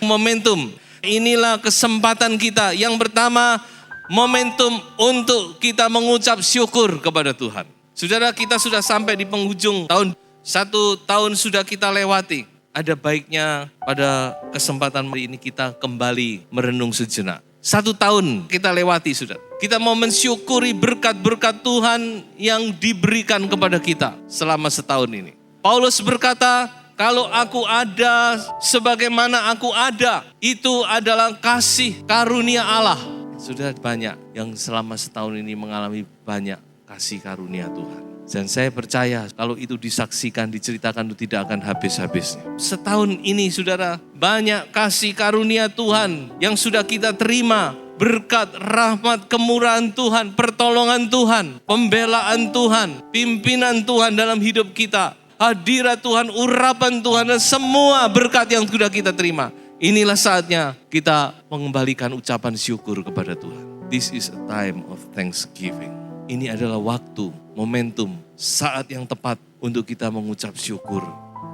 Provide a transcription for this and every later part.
momentum. Inilah kesempatan kita. Yang pertama, momentum untuk kita mengucap syukur kepada Tuhan. Saudara, kita sudah sampai di penghujung tahun. 1 tahun sudah kita lewati. Ada baiknya pada kesempatan hari ini kita kembali merenung sejenak. 1 tahun kita lewati sudah. Kita mau mensyukuri berkat-berkat Tuhan yang diberikan kepada kita selama setahun ini. Paulus berkata, kalau aku ada sebagaimana aku ada, itu adalah kasih karunia Allah. Sudah banyak yang selama setahun ini mengalami banyak kasih karunia Tuhan. Dan saya percaya kalau itu disaksikan, diceritakan itu tidak akan habis-habisnya. Setahun ini saudara, banyak kasih karunia Tuhan yang sudah kita terima. Berkat, rahmat, kemurahan Tuhan, pertolongan Tuhan, pembelaan Tuhan, pimpinan Tuhan dalam hidup kita. Hadirat Tuhan, urapan Tuhan, dan semua berkat yang sudah kita terima. Inilah saatnya kita mengembalikan ucapan syukur kepada Tuhan. This is a time of thanksgiving. Ini adalah waktu, momentum, saat yang tepat untuk kita mengucap syukur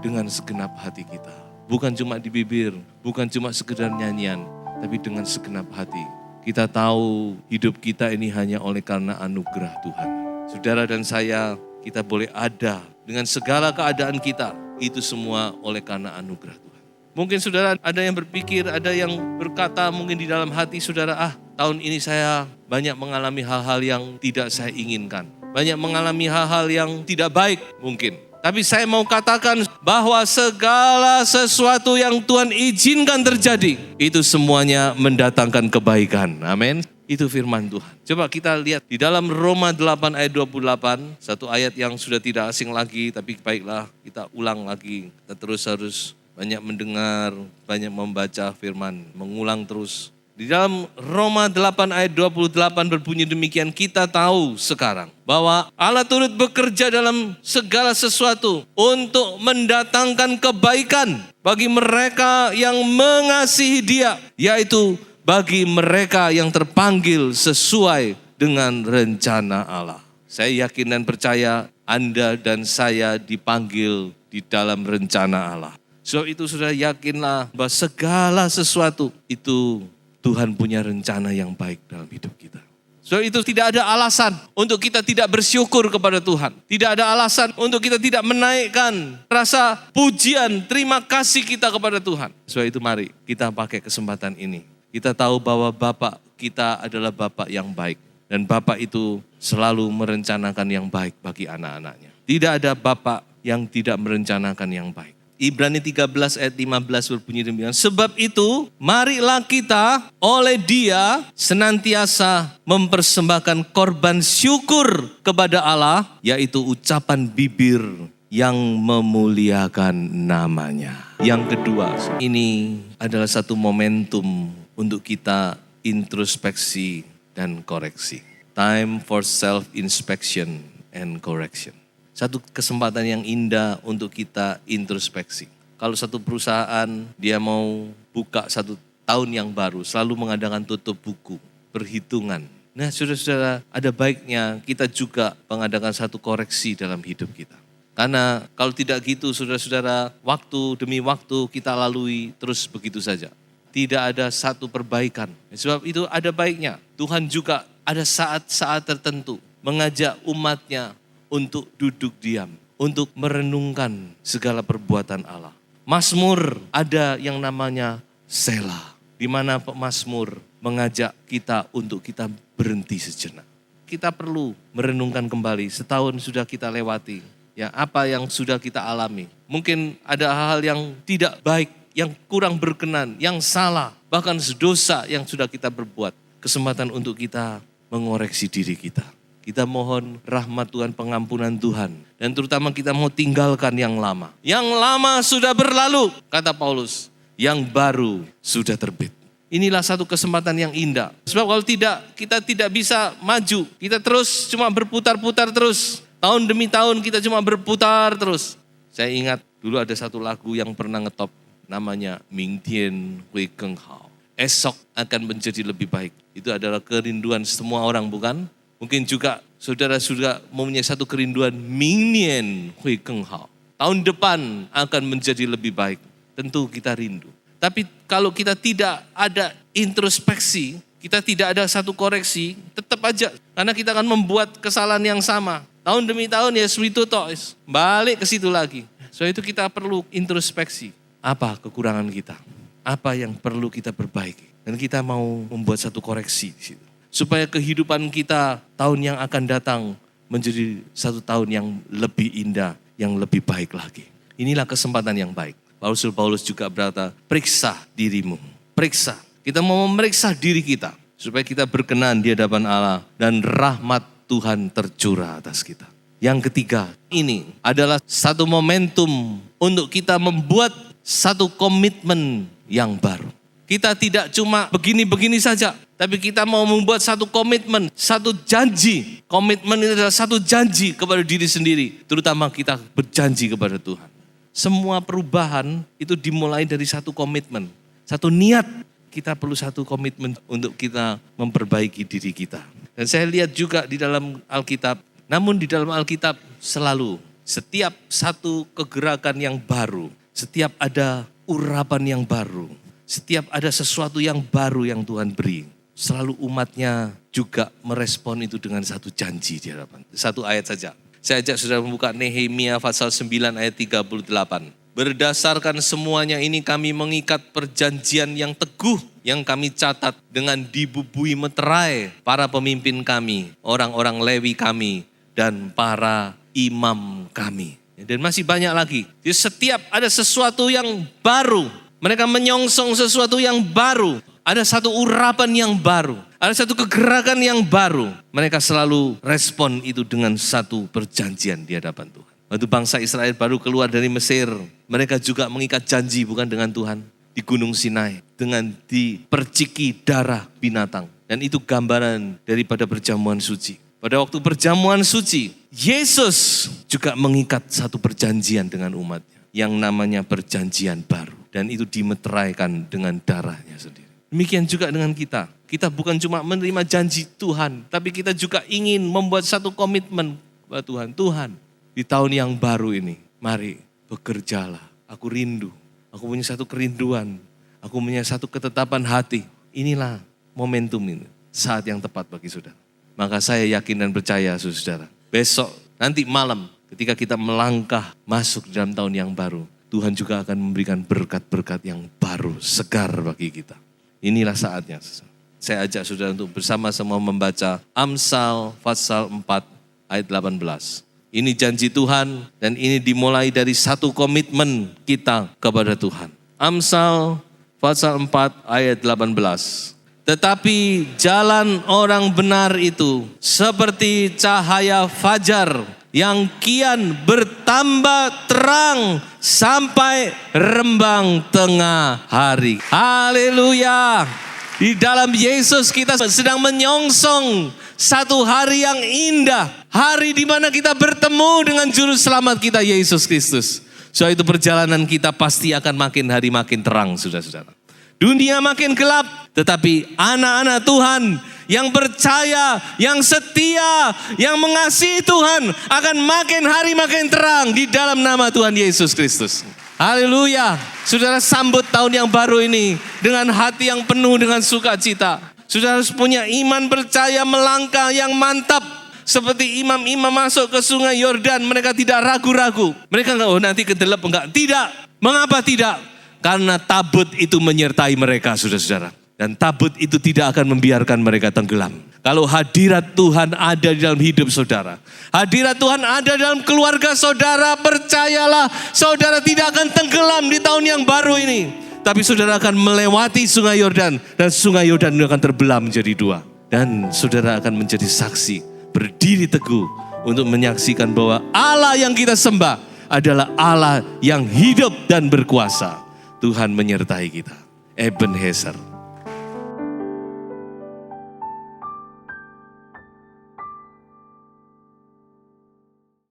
dengan segenap hati kita. Bukan cuma di bibir, bukan cuma sekedar nyanyian, tapi dengan segenap hati. Kita tahu hidup kita ini hanya oleh karena anugerah Tuhan. Saudara dan saya, kita boleh ada dengan segala keadaan kita. Itu semua oleh karena anugerah Tuhan. Mungkin saudara ada yang berpikir, ada yang berkata mungkin di dalam hati saudara, tahun ini saya banyak mengalami hal-hal yang tidak saya inginkan. Banyak mengalami hal-hal yang tidak baik mungkin. Tapi saya mau katakan bahwa segala sesuatu yang Tuhan izinkan terjadi, itu semuanya mendatangkan kebaikan. Amin. Itu firman Tuhan. Coba kita lihat di dalam Roma 8 ayat 28, satu ayat yang sudah tidak asing lagi, tapi baiklah kita ulang lagi. Kita terus harus banyak mendengar, banyak membaca firman, mengulang terus. Di dalam Roma 8 ayat 28 berbunyi demikian, kita tahu sekarang bahwa Allah turut bekerja dalam segala sesuatu untuk mendatangkan kebaikan bagi mereka yang mengasihi Dia, yaitu bagi mereka yang terpanggil sesuai dengan rencana Allah. Saya yakin dan percaya Anda dan saya dipanggil di dalam rencana Allah. So itu sudah yakinlah bahwa segala sesuatu itu Tuhan punya rencana yang baik dalam hidup kita. So itu tidak ada alasan untuk kita tidak bersyukur kepada Tuhan. Tidak ada alasan untuk kita tidak menaikkan rasa pujian, terima kasih kita kepada Tuhan. So itu mari kita pakai kesempatan ini. Kita tahu bahwa Bapak kita adalah Bapak yang baik. Dan Bapak itu selalu merencanakan yang baik bagi anak-anaknya. Tidak ada Bapak yang tidak merencanakan yang baik. Ibrani 13 ayat 15 berbunyi demikian. Sebab itu marilah kita oleh Dia senantiasa mempersembahkan korban syukur kepada Allah, yaitu ucapan bibir yang memuliakan namanya. Yang kedua, ini adalah satu momentum untuk kita introspeksi dan koreksi. Time for self-inspection and correction. Satu kesempatan yang indah untuk kita introspeksi. Kalau satu perusahaan dia mau buka 1 tahun yang baru, selalu mengadakan tutup buku, perhitungan. Nah saudara-saudara, ada baiknya kita juga mengadakan satu koreksi dalam hidup kita. Karena kalau tidak gitu saudara-saudara, waktu demi waktu kita lalui terus begitu saja. Tidak ada satu perbaikan. Sebab itu ada baiknya. Tuhan juga ada saat-saat tertentu mengajak umatnya untuk duduk diam, untuk merenungkan segala perbuatan Allah. Mazmur ada yang namanya Selah, di mana Mazmur mengajak kita untuk kita berhenti sejenak. Kita perlu merenungkan kembali, setahun sudah kita lewati, ya apa yang sudah kita alami. Mungkin ada hal-hal yang tidak baik, yang kurang berkenan, yang salah, bahkan dosa yang sudah kita berbuat. Kesempatan untuk kita mengoreksi diri kita. Kita mohon rahmat Tuhan, pengampunan Tuhan. Dan terutama kita mau tinggalkan yang lama. Yang lama sudah berlalu, kata Paulus. Yang baru sudah terbit. Inilah satu kesempatan yang indah. Sebab kalau tidak, kita tidak bisa maju. Kita terus cuma berputar-putar terus. Tahun demi tahun kita cuma berputar terus. Saya ingat dulu ada satu lagu yang pernah ngetop. Namanya Ming Tian Hui Geng Hao. Esok akan menjadi lebih baik. Itu adalah kerinduan semua orang, bukan? Mungkin juga saudara sudah mempunyai satu kerinduan, Mingnian Hui Geng Hao. Tahun depan akan menjadi lebih baik. Tentu kita rindu. Tapi kalau kita tidak ada introspeksi, kita tidak ada satu koreksi, tetap aja. Karena kita akan membuat kesalahan yang sama. Tahun demi tahun ya itu toh, balik ke situ lagi. So itu kita perlu introspeksi. Apa kekurangan kita? Apa yang perlu kita perbaiki? Dan kita mau membuat satu koreksi di situ. Supaya kehidupan kita tahun yang akan datang menjadi satu tahun yang lebih indah, yang lebih baik lagi. Inilah kesempatan yang baik. Paulus juga berkata, periksa dirimu. Periksa. Kita mau memeriksa diri kita. Supaya kita berkenan di hadapan Allah. Dan rahmat Tuhan tercurah atas kita. Yang ketiga, ini adalah satu momentum untuk kita membuat satu komitmen yang baru. Kita tidak cuma begini-begini saja. Tapi kita mau membuat satu komitmen, satu janji. Komitmen itu adalah satu janji kepada diri sendiri. Terutama kita berjanji kepada Tuhan. Semua perubahan itu dimulai dari satu komitmen. Satu niat. Kita perlu satu komitmen untuk kita memperbaiki diri kita. Dan saya lihat juga di dalam Alkitab. Namun di dalam Alkitab selalu setiap satu kegerakan yang baru. Setiap ada urapan yang baru. Setiap ada sesuatu yang baru yang Tuhan beri. Selalu umatnya juga merespon itu dengan satu janji di hadapan. Satu ayat saja. Saya ajak saudara membuka Nehemia pasal 9 ayat 38. Berdasarkan semuanya ini kami mengikat perjanjian yang teguh yang kami catat dengan dibubui meterai para pemimpin kami, orang-orang Lewi kami, dan para imam kami. Dan masih banyak lagi. Jadi setiap ada sesuatu yang baru, mereka menyongsong sesuatu yang baru. Ada satu urapan yang baru. Ada satu kegerakan yang baru. Mereka selalu respon itu dengan satu perjanjian di hadapan Tuhan. Waktu bangsa Israel baru keluar dari Mesir. Mereka juga mengikat janji bukan dengan Tuhan. Di Gunung Sinai. Dengan diperciki darah binatang. Dan itu gambaran daripada perjamuan suci. Pada waktu perjamuan suci. Yesus juga mengikat satu perjanjian dengan umatnya. Yang namanya perjanjian baru. Dan itu dimeteraikan dengan darahnya sendiri. Demikian juga dengan kita. Kita bukan cuma menerima janji Tuhan. Tapi kita juga ingin membuat satu komitmen kepada Tuhan. Tuhan, di tahun yang baru ini, mari bekerjalah. Aku rindu. Aku punya satu kerinduan. Aku punya satu ketetapan hati. Inilah momentum ini. Saat yang tepat bagi saudara. Maka saya yakin dan percaya saudara. Besok, nanti malam, ketika kita melangkah masuk dalam tahun yang baru. Tuhan juga akan memberikan berkat-berkat yang baru, segar bagi kita. Inilah saatnya. Saya ajak saudara untuk bersama-sama membaca Amsal pasal 4 ayat 18. Ini janji Tuhan dan ini dimulai dari satu komitmen kita kepada Tuhan. Amsal pasal 4 ayat 18. Tetapi jalan orang benar itu seperti cahaya fajar yang kian bertambah terang sampai rembang tengah hari. Haleluya. Di dalam Yesus kita sedang menyongsong satu hari yang indah. Hari di mana kita bertemu dengan juru selamat kita Yesus Kristus. So itu perjalanan kita pasti akan makin hari makin terang saudara-saudara. Dunia makin gelap, tetapi anak-anak Tuhan yang percaya, yang setia, yang mengasihi Tuhan akan makin hari makin terang di dalam nama Tuhan Yesus Kristus. Haleluya. Saudara sambut tahun yang baru ini dengan hati yang penuh dengan sukacita. Saudara harus punya iman percaya melangkah yang mantap. Seperti imam-imam masuk ke sungai Yordan, mereka tidak ragu-ragu. Mereka enggak, nanti kedelep enggak. Tidak. Mengapa tidak? Karena tabut itu menyertai mereka, saudara-saudara. Dan tabut itu tidak akan membiarkan mereka tenggelam. Kalau hadirat Tuhan ada di dalam hidup saudara. Hadirat Tuhan ada dalam keluarga saudara. Percayalah, saudara tidak akan tenggelam di tahun yang baru ini. Tapi saudara akan melewati sungai Yordan. Dan sungai Yordan akan terbelah menjadi dua. Dan saudara akan menjadi saksi. Berdiri teguh untuk menyaksikan bahwa Allah yang kita sembah adalah Allah yang hidup dan berkuasa. Tuhan menyertai kita. Ebenezer.